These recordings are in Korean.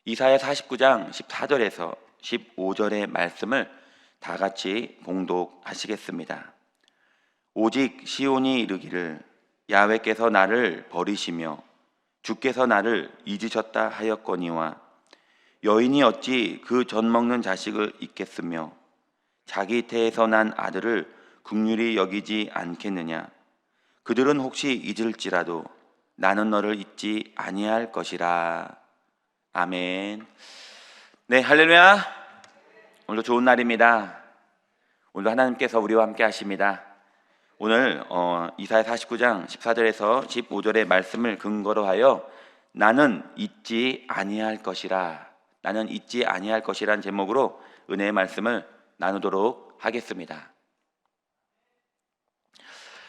이사야 49장 14절에서 15절의 말씀을 다 같이 봉독하시겠습니다. 오직 시온이 이르기를 야훼께서 나를 버리시며 주께서 나를 잊으셨다 하였거니와 여인이 어찌 그 젖 먹는 자식을 잊겠으며 자기 태에서 난 아들을 긍휼히 여기지 않겠느냐. 그들은 혹시 잊을지라도 나는 너를 잊지 아니할 것이라. 아멘. 네, 할렐루야. 오늘도 좋은 날입니다. 오늘도 하나님께서 우리와 함께 하십니다. 오늘 이사야 49장 14절에서 15절의 말씀을 근거로 하여 나는 잊지 아니할 것이라, 나는 잊지 아니할 것이란 제목으로 은혜의 말씀을 나누도록 하겠습니다.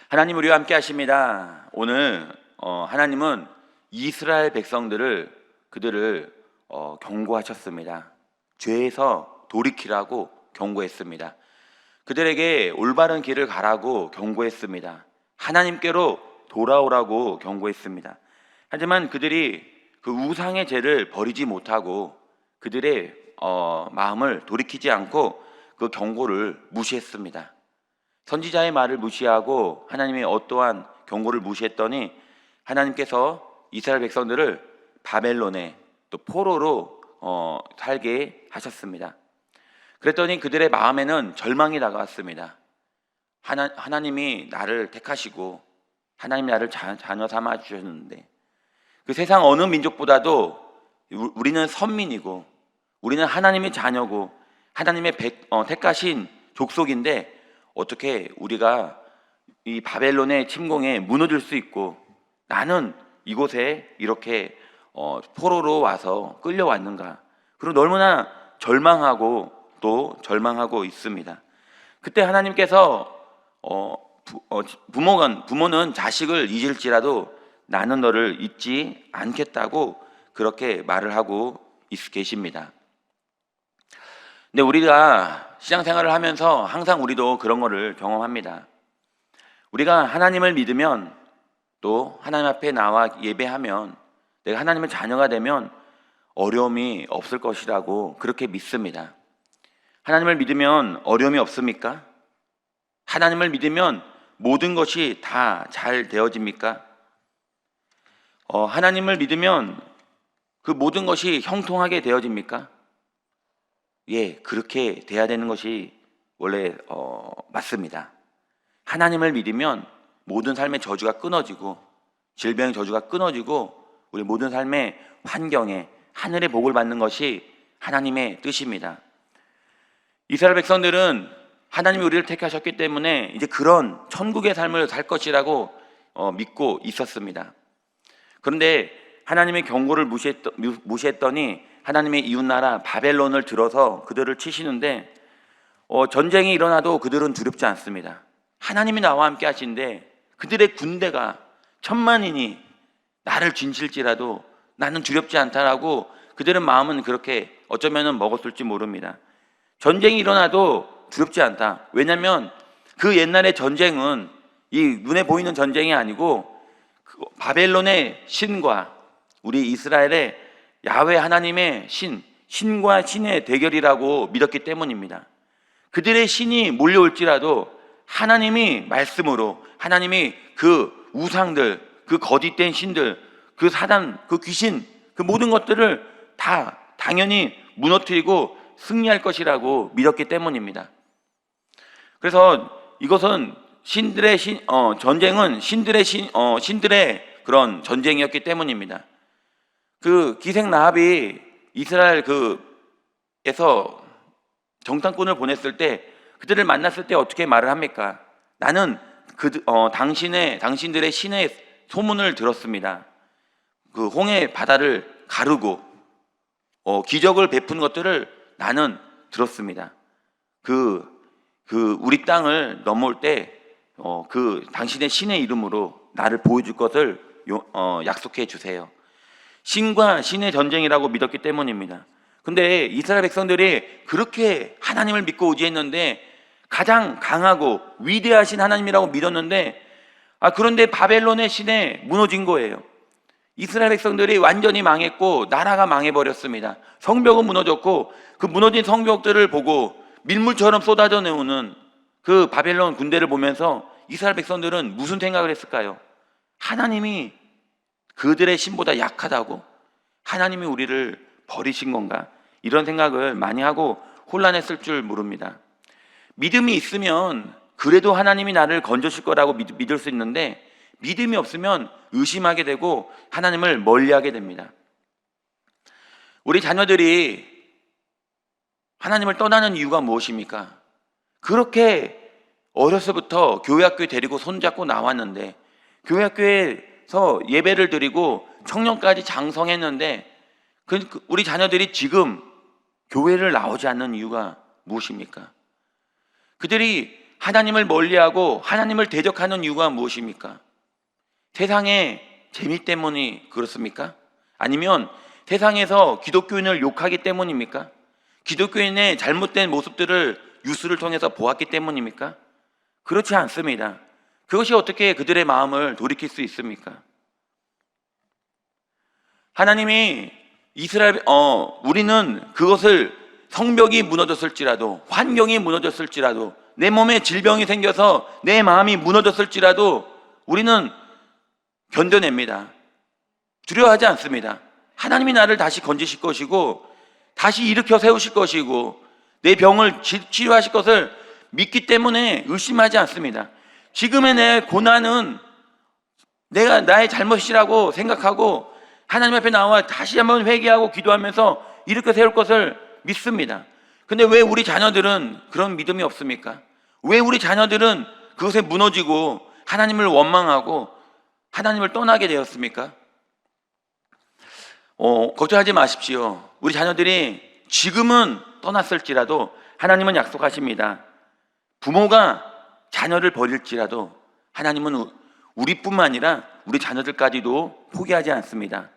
하나님 우리와 함께 하십니다. 오늘 하나님은 이스라엘 백성들을 그들을 경고하셨습니다. 죄에서 돌이키라고 경고했습니다. 그들에게 올바른 길을 가라고 경고했습니다. 하나님께로 돌아오라고 경고했습니다. 하지만 그들이 그 우상의 죄를 버리지 못하고 그들의 마음을 돌이키지 않고 그 경고를 무시했습니다. 선지자의 말을 무시하고 하나님의 어떠한 경고를 무시했더니 하나님께서 이스라엘 백성들을 바벨론에 또 포로로 살게 하셨습니다. 그랬더니 그들의 마음에는 절망이 다가왔습니다. 하나님이 나를 택하시고 하나님이 나를 자녀 삼아 주셨는데 그 세상 어느 민족보다도 우리는 선민이고 우리는 하나님의 자녀고 하나님의 택하신 족속인데 어떻게 우리가 이 바벨론의 침공에 무너질 수 있고 나는 이곳에 이렇게 포로로 와서 끌려왔는가. 그리고 너무나 절망하고 또 절망하고 있습니다. 그때 하나님께서 부모는 자식을 잊을지라도 나는 너를 잊지 않겠다고 그렇게 말을 하고 계십니다. 근데 우리가 신앙생활을 하면서 항상 우리도 그런 거를 경험합니다. 우리가 하나님을 믿으면 또 하나님 앞에 나와 예배하면 내가 하나님의 자녀가 되면 어려움이 없을 것이라고 그렇게 믿습니다. 하나님을 믿으면 어려움이 없습니까? 하나님을 믿으면 모든 것이 다 잘 되어집니까? 하나님을 믿으면 그 모든 것이 형통하게 되어집니까? 예, 그렇게 돼야 되는 것이 원래 맞습니다. 하나님을 믿으면 모든 삶의 저주가 끊어지고 질병의 저주가 끊어지고 우리 모든 삶의 환경에 하늘의 복을 받는 것이 하나님의 뜻입니다. 이스라엘 백성들은 하나님이 우리를 택하셨기 때문에 이제 그런 천국의 삶을 살 것이라고 믿고 있었습니다. 그런데 하나님의 경고를 무시했더니 하나님의 이웃나라 바벨론을 들어서 그들을 치시는데 전쟁이 일어나도 그들은 두렵지 않습니다. 하나님이 나와 함께 하신데 그들의 군대가 10,000만이니 나를 진칠지라도 나는 두렵지 않다라고 그들의 마음은 그렇게 어쩌면 먹었을지 모릅니다. 전쟁이 일어나도 두렵지 않다. 왜냐하면 그 옛날의 전쟁은 이 눈에 보이는 전쟁이 아니고 바벨론의 신과 우리 이스라엘의 야훼 하나님의 신과 신의 대결이라고 믿었기 때문입니다. 그들의 신이 몰려올지라도 하나님이 말씀으로 하나님이 그 우상들, 그 거짓된 신들, 그 사단, 그 귀신, 그 모든 것들을 다 당연히 무너뜨리고 승리할 것이라고 믿었기 때문입니다. 그래서 이것은 전쟁은 신들의 그런 전쟁이었기 때문입니다. 그 기생 라합이 이스라엘에서 정탐꾼을 보냈을 때 그들을 만났을 때 어떻게 말을 합니까? 나는 당신들의 신의 소문을 들었습니다. 그 홍해 바다를 가르고 기적을 베푼 것들을 나는 들었습니다. 우리 땅을 넘어올 때 당신의 신의 이름으로 나를 보여줄 것을 약속해 주세요. 신과 신의 전쟁이라고 믿었기 때문입니다. 근데 이스라엘 백성들이 그렇게 하나님을 믿고 의지했는데 가장 강하고 위대하신 하나님이라고 믿었는데 그런데 바벨론의 신에 무너진 거예요. 이스라엘 백성들이 완전히 망했고 나라가 망해버렸습니다. 성벽은 무너졌고 그 무너진 성벽들을 보고 밀물처럼 쏟아져 내오는 그 바벨론 군대를 보면서 이스라엘 백성들은 무슨 생각을 했을까요? 하나님이 그들의 신보다 약하다고? 하나님이 우리를 버리신 건가? 이런 생각을 많이 하고 혼란했을 줄 모릅니다. 믿음이 있으면 그래도 하나님이 나를 건져줄 거라고 믿을 수 있는데, 믿음이 없으면 의심하게 되고 하나님을 멀리하게 됩니다. 우리 자녀들이 하나님을 떠나는 이유가 무엇입니까? 그렇게 어려서부터 교회 학교에 데리고 손잡고 나왔는데, 교회 학교에서 예배를 드리고 청년까지 장성했는데, 우리 자녀들이 지금 교회를 나오지 않는 이유가 무엇입니까? 그들이 하나님을 멀리하고 하나님을 대적하는 이유가 무엇입니까? 세상의 재미 때문이 그렇습니까? 아니면 세상에서 기독교인을 욕하기 때문입니까? 기독교인의 잘못된 모습들을 뉴스를 통해서 보았기 때문입니까? 그렇지 않습니다. 그것이 어떻게 그들의 마음을 돌이킬 수 있습니까? 하나님이 우리는 그것을 성벽이 무너졌을지라도, 환경이 무너졌을지라도, 내 몸에 질병이 생겨서 내 마음이 무너졌을지라도 우리는 견뎌냅니다. 두려워하지 않습니다. 하나님이 나를 다시 건지실 것이고 다시 일으켜 세우실 것이고 내 병을 치료하실 것을 믿기 때문에 의심하지 않습니다. 지금의 내 고난은 내가 나의 잘못이라고 생각하고 하나님 앞에 나와 다시 한번 회개하고 기도하면서 일으켜 세울 것을 믿습니다. 근데 왜 우리 자녀들은 그런 믿음이 없습니까? 왜 우리 자녀들은 그것에 무너지고 하나님을 원망하고 하나님을 떠나게 되었습니까? 걱정하지 마십시오. 우리 자녀들이 지금은 떠났을지라도 하나님은 약속하십니다. 부모가 자녀를 버릴지라도 하나님은 우리뿐만 아니라 우리 자녀들까지도 포기하지 않습니다.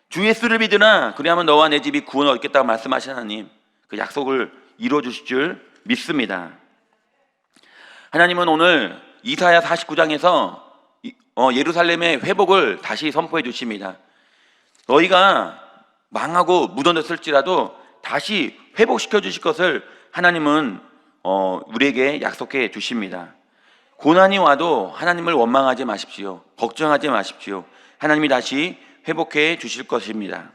주 예수를 믿으나 그리하면 너와 내 집이 구원을 얻겠다고 말씀하신 하나님, 그 약속을 이루어주실 줄 믿습니다. 하나님은 오늘 이사야 49장에서 예루살렘의 회복을 다시 선포해 주십니다. 너희가 망하고 무너졌을지라도 다시 회복시켜 주실 것을 하나님은 우리에게 약속해 주십니다. 고난이 와도 하나님을 원망하지 마십시오. 걱정하지 마십시오. 하나님이 다시 회복해 주실 것입니다.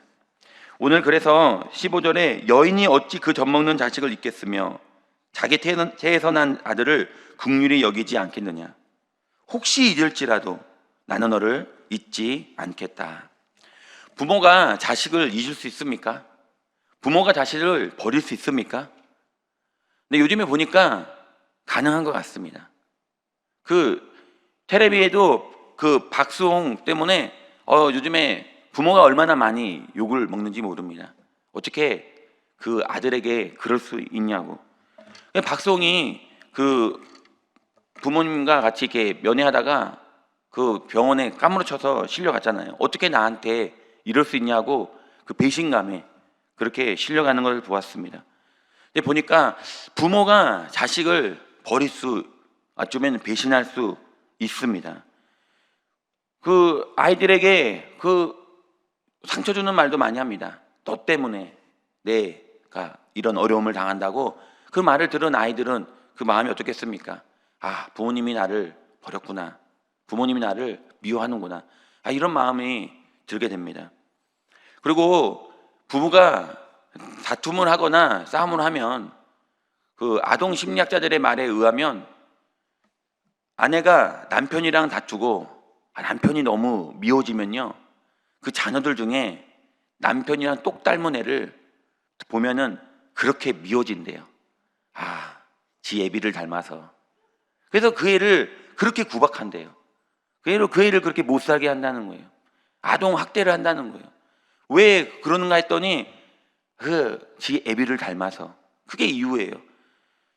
오늘 그래서 15절에 여인이 어찌 그 젖먹는 자식을 잊겠으며 자기 태에서 난 아들을 긍휼히 여기지 않겠느냐. 혹시 잊을지라도 나는 너를 잊지 않겠다. 부모가 자식을 잊을 수 있습니까? 부모가 자식을 버릴 수 있습니까? 근데 요즘에 보니까 가능한 것 같습니다. 그 텔레비에도 그 박수홍 때문에 요즘에 부모가 얼마나 많이 욕을 먹는지 모릅니다. 어떻게 그 아들에게 그럴 수 있냐고. 박수홍이 그 부모님과 같이 이렇게 면회하다가 그 병원에 까무러쳐서 실려갔잖아요. 어떻게 나한테 이럴 수 있냐고 그 배신감에 그렇게 실려가는 걸 보았습니다. 근데 보니까 부모가 자식을 버릴 수, 어쩌면 배신할 수 있습니다. 그 아이들에게 그 상처 주는 말도 많이 합니다. 너 때문에 내가 이런 어려움을 당한다고. 그 말을 들은 아이들은 그 마음이 어떻겠습니까? 아, 부모님이 나를 버렸구나. 부모님이 나를 미워하는구나. 이런 마음이 들게 됩니다. 그리고 부부가 다툼을 하거나 싸움을 하면 그 아동 심리학자들의 말에 의하면 아내가 남편이랑 다투고 남편이 너무 미워지면요, 그 자녀들 중에 남편이랑 똑 닮은 애를 보면은 그렇게 미워진대요. 지 애비를 닮아서. 그래서 그 애를 그렇게 구박한대요. 그 애를 그렇게 못 살게 한다는 거예요. 아동 학대를 한다는 거예요. 왜 그러는가 했더니 지 애비를 닮아서. 그게 이유예요.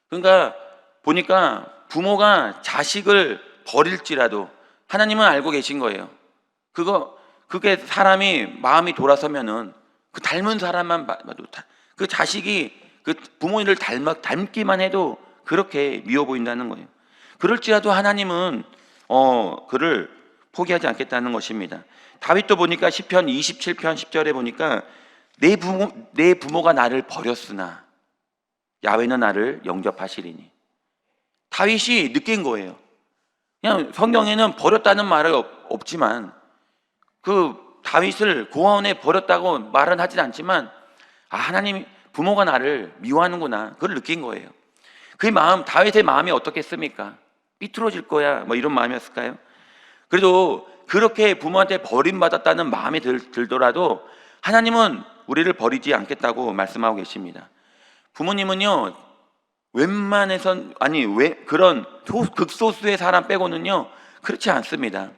그러니까 보니까 부모가 자식을 버릴지라도 하나님은 알고 계신 거예요. 그게 사람이 마음이 돌아서면은 그 닮은 사람만 봐도 그 자식이 그 부모님을 닮기만 해도 그렇게 미워 보인다는 거예요. 그럴지라도 하나님은 그를 포기하지 않겠다는 것입니다. 다윗도 보니까 시편 27편 10절에 보니까 내 부모가 나를 버렸으나 야훼는 나를 영접하시리니. 다윗이 느낀 거예요. 그냥 성경에는 버렸다는 말은 없지만 그 다윗을 고아원에 버렸다고 말은 하진 않지만 하나님 부모가 나를 미워하는구나, 그걸 느낀 거예요. 그 마음, 다윗의 마음이 어떻겠습니까? 삐뚤어질 거야 뭐 이런 마음이었을까요? 그래도 그렇게 부모한테 버림받았다는 마음이 들더라도 하나님은 우리를 버리지 않겠다고 말씀하고 계십니다. 부모님은요 웬만해선 그런 극소수의 사람 빼고는요 그렇지 않습니다.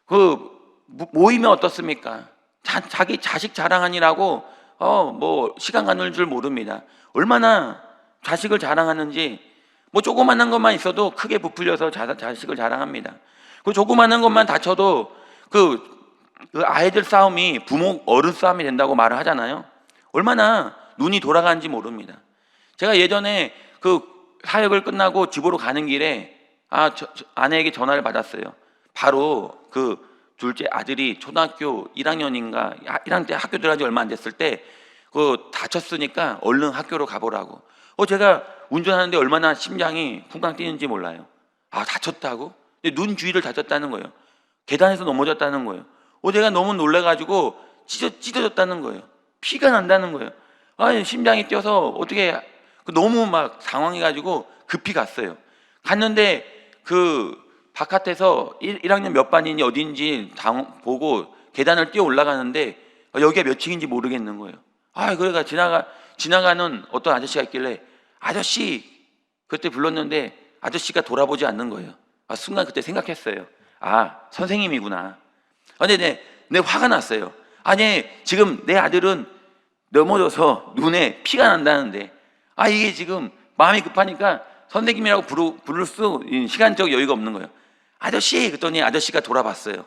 그 모이면 어떻습니까? 자기 자식 자랑하느라고 뭐 시간 가는 줄 모릅니다. 얼마나 자식을 자랑하는지, 뭐 조그만한 것만 있어도 크게 부풀려서 자식을 자랑합니다. 그 조그만한 것만 다쳐도 그 아이들 싸움이 부모 어른 싸움이 된다고 말을 하잖아요. 얼마나 눈이 돌아가는지 모릅니다. 제가 예전에 그 사역을 끝나고 집으로 가는 길에 아내에게 전화를 받았어요. 바로 그 둘째 아들이 초등학교 1학년인가 1학년 때 학교 들어간 지 얼마 안 됐을 때 그 다쳤으니까 얼른 학교로 가보라고. 제가 운전하는데 얼마나 심장이 쿵쾅 뛰는지 몰라요. 다쳤다고? 눈 주위를 다쳤다는 거예요. 계단에서 넘어졌다는 거예요. 제가 너무 놀라가지고 찢어졌다는 거예요. 피가 난다는 거예요. 심장이 뛰어서 어떻게, 너무 막 당황해가지고 급히 갔어요. 갔는데 그 바깥에서 1학년 몇 반인지 어딘지 보고 계단을 뛰어 올라가는데 여기가 몇 층인지 모르겠는 거예요. 그래가 지나가는 어떤 아저씨가 있길래 아저씨 그때 불렀는데 아저씨가 돌아보지 않는 거예요. 순간 그때 생각했어요. 선생님이구나. 근데 내 화가 났어요. 지금 내 아들은 넘어져서 눈에 피가 난다는데 이게 지금 마음이 급하니까 선생님이라고 부를 수 시간적 여유가 없는 거예요. 아저씨! 그랬더니 아저씨가 돌아봤어요.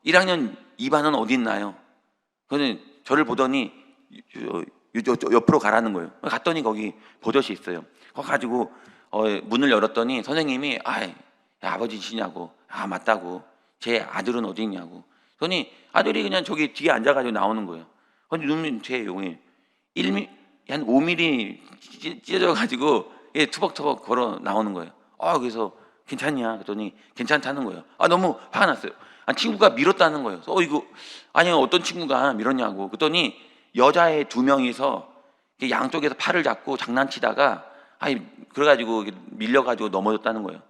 1학년 2반은 어디 있나요? 그런데 저를 보더니 옆으로 가라는 거예요. 갔더니 거기 버젓이 있어요. 거기 가지고 문을 열었더니 선생님이 아버지시냐고. 맞다고. 제 아들은 어디 있냐고. 그러니 아들이 그냥 저기 뒤에 앉아가지고 나오는 거예요. 근데 눈이 제 용이 한 5mm 찢어져가지고 투벅투벅 걸어 나오는 거예요. 그래서 괜찮냐? 그랬더니 괜찮다는 거예요. 너무 화가 났어요. 친구가 밀었다는 거예요. 이거 어떤 친구가 밀었냐고. 그랬더니 여자애 2명이서 양쪽에서 팔을 잡고 장난치다가 그래가지고 밀려가지고 넘어졌다는 거예요.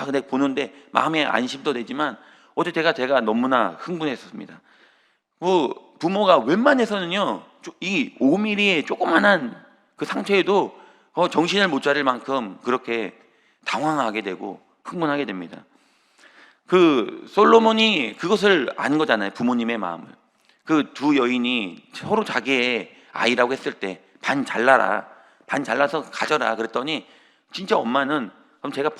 근데 보는데 마음에 안심도 되지만 어제 제가 너무나 흥분했었습니다. 부모가 웬만해서는요 이 5mm의 조그만한 그 상처에도 정신을 못 차릴 만큼 그렇게 당황하게 되고 흥분하게 됩니다. 솔로몬이 그것을 아는 거잖아요. 부모님의 마음을. 그 두 여인이 서로 자기의 아이라고 했을 때 반 잘라서 가져라 그랬더니 진짜 엄마는 그럼 제가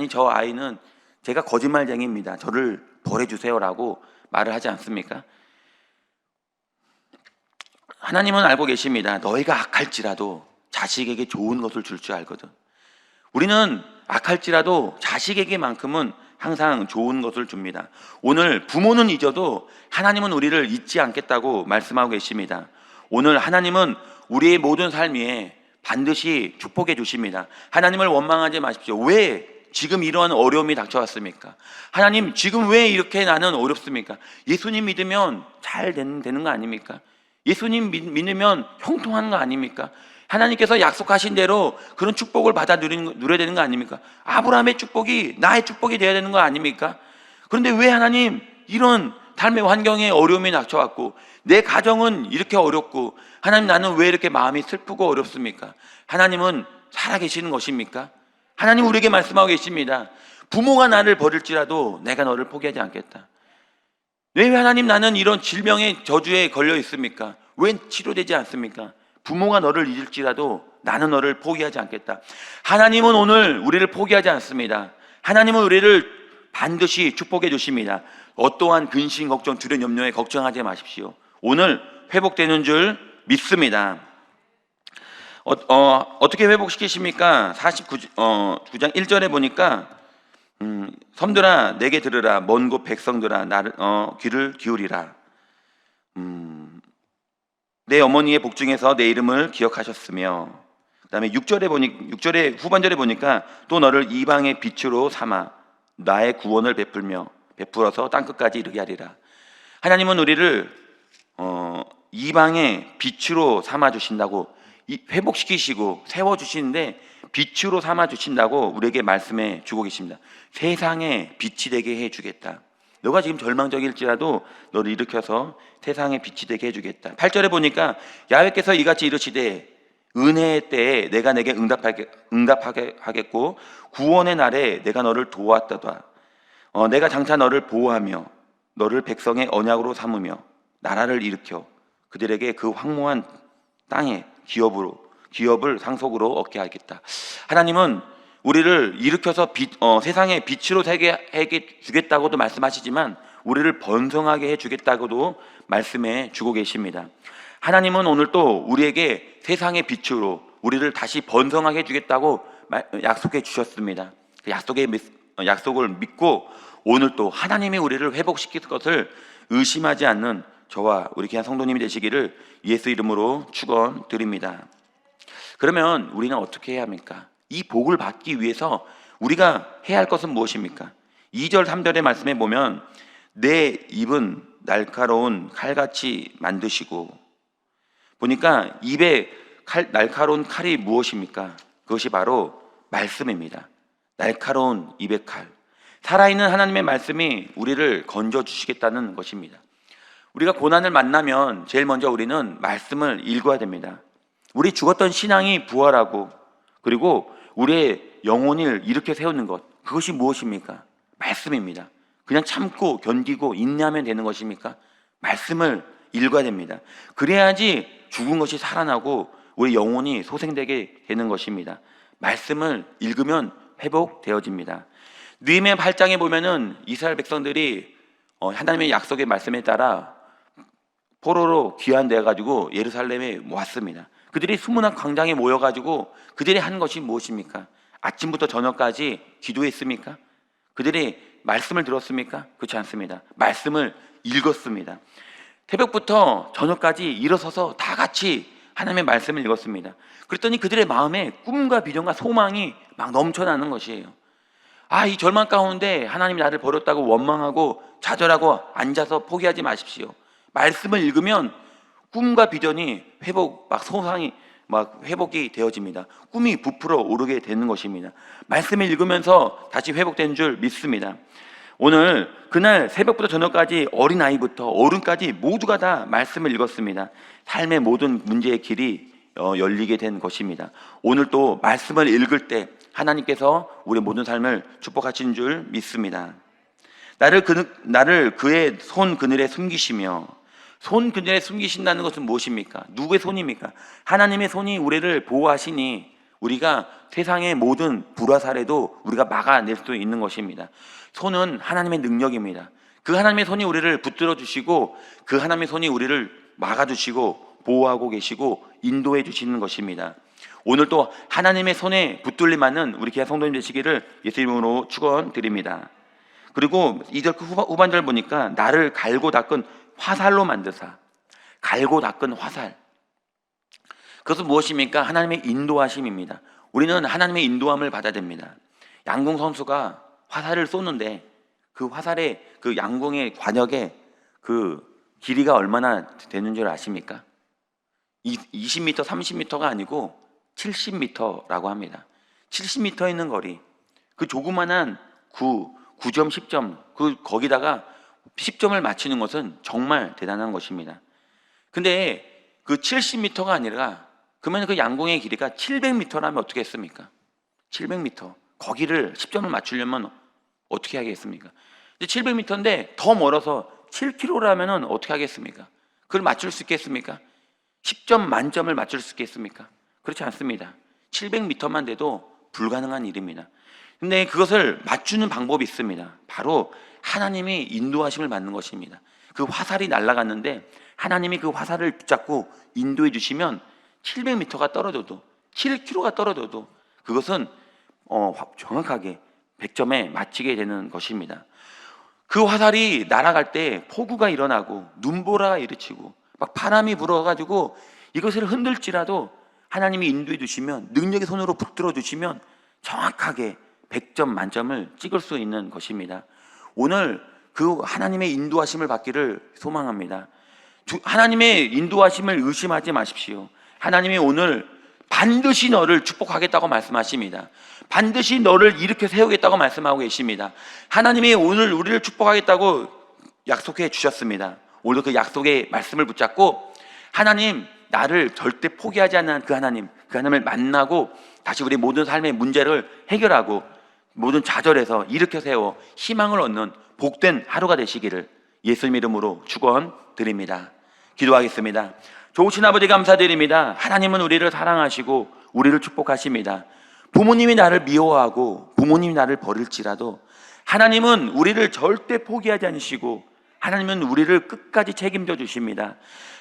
저 아이는 제가 거짓말쟁이입니다. 저를 벌해주세요라고 말을 하지 않습니까? 하나님은 알고 계십니다. 너희가 악할지라도 자식에게 좋은 것을 줄 줄 알거든. 우리는 악할지라도 자식에게만큼은 항상 좋은 것을 줍니다. 오늘 부모는 잊어도 하나님은 우리를 잊지 않겠다고 말씀하고 계십니다. 오늘 하나님은 우리의 모든 삶 위에 반드시 축복해 주십니다. 하나님을 원망하지 마십시오. 왜 지금 이러한 어려움이 닥쳐왔습니까? 하나님 지금 왜 이렇게 나는 어렵습니까? 예수님 믿으면 잘 되는 거 아닙니까? 예수님 믿으면 형통하는 거 아닙니까? 하나님께서 약속하신 대로 그런 축복을 받아 누려야 되는 거 아닙니까? 아브라함의 축복이 나의 축복이 되어야 되는 거 아닙니까? 그런데 왜 하나님 이런 삶의 환경에 어려움이 닥쳐왔고 내 가정은 이렇게 어렵고 하나님 나는 왜 이렇게 마음이 슬프고 어렵습니까? 하나님은 살아계시는 것입니까? 하나님 우리에게 말씀하고 계십니다. 부모가 나를 버릴지라도 내가 너를 포기하지 않겠다. 왜 하나님 나는 이런 질병의 저주에 걸려 있습니까? 왜 치료되지 않습니까? 부모가 너를 잊을지라도 나는 너를 포기하지 않겠다. 하나님은 오늘 우리를 포기하지 않습니다. 하나님은 우리를 반드시 축복해 주십니다. 어떠한 근심, 걱정, 두려움, 염려에 걱정하지 마십시오. 오늘 회복되는 줄 믿습니다. 어떻게 회복시키십니까? 49장 1절에 보니까 섬들아 내게 들으라. 먼 곳 백성들아 나를 귀를 기울이라. 내 어머니의 복중에서 내 이름을 기억하셨으며, 그다음에 6절의 후반절에 보니까 또 너를 이방의 빛으로 삼아 나의 구원을 베풀어서 땅 끝까지 이르게 하리라. 하나님은 우리를 이방의 빛으로 삼아 주신다고, 회복시키시고 세워 주시는데 빛으로 삼아 주신다고 우리에게 말씀해 주고 계십니다. 세상에 빛이 되게 해 주겠다. 너가 지금 절망적일지라도 너를 일으켜서 세상에 빛이 되게 해 주겠다. 8절에 보니까 야훼께서 이같이 이르시되 은혜의 때에 내가 내게 응답하게 하겠고 구원의 날에 내가 너를 도왔다다. 내가 장차 너를 보호하며 너를 백성의 언약으로 삼으며 나라를 일으켜 그들에게 그 황무한 땅에 기업을 상속으로 얻게 하겠다. 하나님은 우리를 일으켜서 세상의 빛으로 새게 주겠다고도 말씀하시지만 우리를 번성하게 해주겠다고도 말씀해 주고 계십니다. 하나님은 오늘 또 우리에게 세상의 빛으로 우리를 다시 번성하게 해주겠다고 약속해 주셨습니다. 그 약속을 믿고 오늘 또 하나님이 우리를 회복시킬 것을 의심하지 않는 저와 우리 귀한 성도님이 되시기를 예수 이름으로 축원드립니다. 그러면 우리는 어떻게 해야 합니까? 이 복을 받기 위해서 우리가 해야 할 것은 무엇입니까? 2절 3절의 말씀에 보면 내 입은 날카로운 칼같이 만드시고, 보니까 입에 날카로운 칼이 무엇입니까? 그것이 바로 말씀입니다. 날카로운 입의 칼, 살아있는 하나님의 말씀이 우리를 건져주시겠다는 것입니다. 우리가 고난을 만나면 제일 먼저 우리는 말씀을 읽어야 됩니다. 우리 죽었던 신앙이 부활하고 그리고 우리의 영혼을 일으켜 세우는 것, 그것이 무엇입니까? 말씀입니다. 그냥 참고 견디고 인내하면 되는 것입니까? 말씀을 읽어야 됩니다. 그래야지 죽은 것이 살아나고 우리 영혼이 소생되게 되는 것입니다. 말씀을 읽으면 회복되어집니다. 느헤미야 8장에 보면은 이스라엘 백성들이 하나님의 약속의 말씀에 따라 포로로 귀환되어 가지고 예루살렘에 모았습니다. 그들이 수문학 광장에 모여가지고 그들이 한 것이 무엇입니까? 아침부터 저녁까지 기도했습니까? 그들이 말씀을 들었습니까? 그렇지 않습니다. 말씀을 읽었습니다. 새벽부터 저녁까지 일어서서 다 같이 하나님의 말씀을 읽었습니다. 그랬더니 그들의 마음에 꿈과 비전과 소망이 막 넘쳐나는 것이에요. 이 절망 가운데 하나님이 나를 버렸다고 원망하고 좌절하고 앉아서 포기하지 마십시오. 말씀을 읽으면 꿈과 비전이 회복이 되어집니다. 꿈이 부풀어 오르게 되는 것입니다. 말씀을 읽으면서 다시 회복되는 줄 믿습니다. 오늘 그날 새벽부터 저녁까지 어린아이부터 어른까지 모두가 다 말씀을 읽었습니다. 삶의 모든 문제의 길이 열리게 된 것입니다. 오늘 또 말씀을 읽을 때 하나님께서 우리 모든 삶을 축복하시는 줄 믿습니다. 나를 그의 손 그늘에 숨기시며, 손 그늘에 숨기신다는 것은 무엇입니까? 누구의 손입니까? 하나님의 손이 우리를 보호하시니 우리가 세상의 모든 불화살에도 우리가 막아낼 수 있는 것입니다. 손은 하나님의 능력입니다. 그 하나님의 손이 우리를 붙들어 주시고 그 하나님의 손이 우리를 막아주시고 보호하고 계시고 인도해 주시는 것입니다. 오늘 또 하나님의 손에 붙들림 받는 우리 귀한 성도님 되시기를 예수 이름으로 축원드립니다. 그리고 2절 후반절 보니까 나를 갈고 닦은 화살로 만드사. 갈고 닦은 화살, 그것은 무엇입니까? 하나님의 인도하심입니다. 우리는 하나님의 인도함을 받아야 됩니다. 양궁 선수가 화살을 쏘는데 그 화살의 그 양궁의 관역의 그 길이가 얼마나 되는 줄 아십니까? 20m, 30m가 아니고 70m라고 합니다. 70m 있는 거리, 그 조그만한 9점, 10점, 거기다가 10점을 맞추는 것은 정말 대단한 것입니다. 근데 그 70m가 아니라 그러면 그 양궁의 길이가 700m라면 어떻게 했습니까? 700m, 거기를 10점을 맞추려면 어떻게 하겠습니까? 700m인데 더 멀어서 7km라면 어떻게 하겠습니까? 그걸 맞출 수 있겠습니까? 10점 만점을 맞출 수 있겠습니까? 그렇지 않습니다. 700m만 돼도 불가능한 일입니다. 근데 그것을 맞추는 방법이 있습니다. 바로 하나님이 인도하심을 받는 것입니다. 그 화살이 날아갔는데 하나님이 그 화살을 붙잡고 인도해 주시면 700m가 떨어져도 7km가 떨어져도 그것은 정확하게 100점에 마치게 되는 것입니다. 그 화살이 날아갈 때 폭우가 일어나고 눈보라가 일으키고 막 바람이 불어가지고 이것을 흔들지라도 하나님이 인도해 주시면, 능력의 손으로 붙들어 주시면 정확하게 100점 만점을 찍을 수 있는 것입니다. 오늘 그 하나님의 인도하심을 받기를 소망합니다. 하나님의 인도하심을 의심하지 마십시오. 하나님이 오늘 반드시 너를 축복하겠다고 말씀하십니다. 반드시 너를 일으켜 세우겠다고 말씀하고 계십니다. 하나님이 오늘 우리를 축복하겠다고 약속해 주셨습니다. 오늘 그 약속의 말씀을 붙잡고 하나님, 나를 절대 포기하지 않는 그 하나님을 만나고 다시 우리 모든 삶의 문제를 해결하고 모든 좌절에서 일으켜 세워 희망을 얻는 복된 하루가 되시기를 예수님 이름으로 축원드립니다. 기도하겠습니다. 좋으신 아버지 감사드립니다. 하나님은 우리를 사랑하시고 우리를 축복하십니다. 부모님이 나를 미워하고 부모님이 나를 버릴지라도 하나님은 우리를 절대 포기하지 않으시고 하나님은 우리를 끝까지 책임져 주십니다.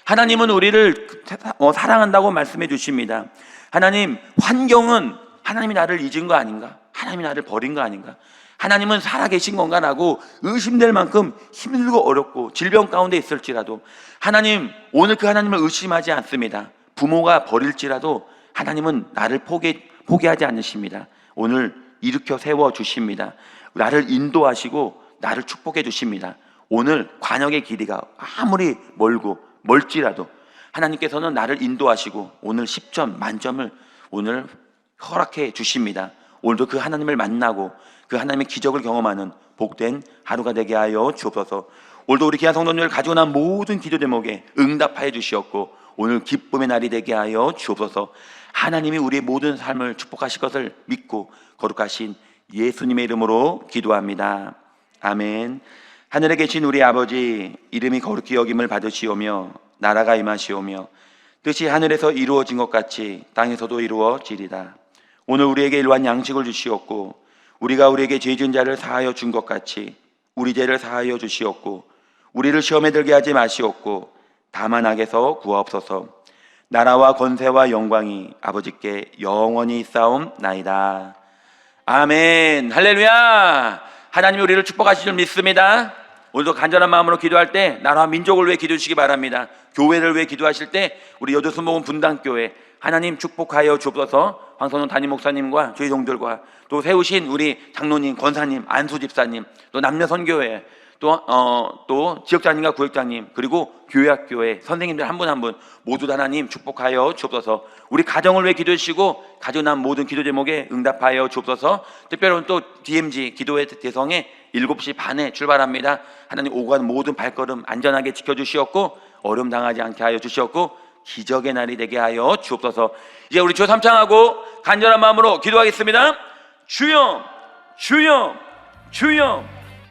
하나님은 우리를 사랑한다고 말씀해 주십니다. 하나님, 환경은 하나님이 나를 잊은 거 아닌가? 하나님이 나를 버린 거 아닌가? 하나님은 살아계신 건가? 라고 의심될 만큼 힘들고 어렵고 질병 가운데 있을지라도 하나님, 오늘 그 하나님을 의심하지 않습니다. 부모가 버릴지라도 하나님은 나를 포기하지 않으십니다. 오늘 일으켜 세워 주십니다. 나를 인도하시고 나를 축복해 주십니다. 오늘 관역의 길이가 아무리 멀지라도 하나님께서는 나를 인도하시고 오늘 10점 만점을 오늘 허락해 주십니다. 오늘도 그 하나님을 만나고 그 하나님의 기적을 경험하는 복된 하루가 되게 하여 주옵소서. 오늘도 우리 귀한 성도님을 가지고 난 모든 기도 제목에 응답하여 주시옵고 오늘 기쁨의 날이 되게 하여 주옵소서. 하나님이 우리의 모든 삶을 축복하실 것을 믿고 거룩하신 예수님의 이름으로 기도합니다. 아멘. 하늘에 계신 우리 아버지, 이름이 거룩히 여김을 받으시오며 나라가 임하시오며 뜻이 하늘에서 이루어진 것 같이 땅에서도 이루어지리다. 오늘 우리에게 일용할 양식을 주시옵고 우리가 우리에게 죄 지은 자를 사하여 준 것 같이 우리 죄를 사하여 주시옵고 우리를 시험에 들게 하지 마시옵고 다만 악에서 구하옵소서. 나라와 권세와 영광이 아버지께 영원히 있사옵나이다. 아멘. 할렐루야. 하나님이 우리를 축복하실 줄 믿습니다. 오늘도 간절한 마음으로 기도할 때 나라와 민족을 위해 기도해 주시기 바랍니다. 교회를 위해 기도하실 때 우리 여도순복음 분당교회 하나님 축복하여 주옵소서. 황선홍 담임 목사님과 저희 종들과 또 세우신 우리 장로님, 권사님, 안수 집사님, 또 남녀 선교회, 또 지역장님과 구역장님, 그리고 교회학교회 선생님들 한 분 한 분 모두 하나님 축복하여 주옵소서. 우리 가정을 위해 기도해 주시고 가지고 난 모든 기도 제목에 응답하여 주옵소서. 특별히 또 DMG 기도회 대성에 7시 반에 출발합니다. 하나님 오고 가는 모든 발걸음 안전하게 지켜주시옵고 어려움 당하지 않게 하여 주시옵고 기적의 날이 되게 하여 주옵소서. 이제 우리 주 삼창하고 간절한 마음으로 기도하겠습니다. 주여, 주여, 주여.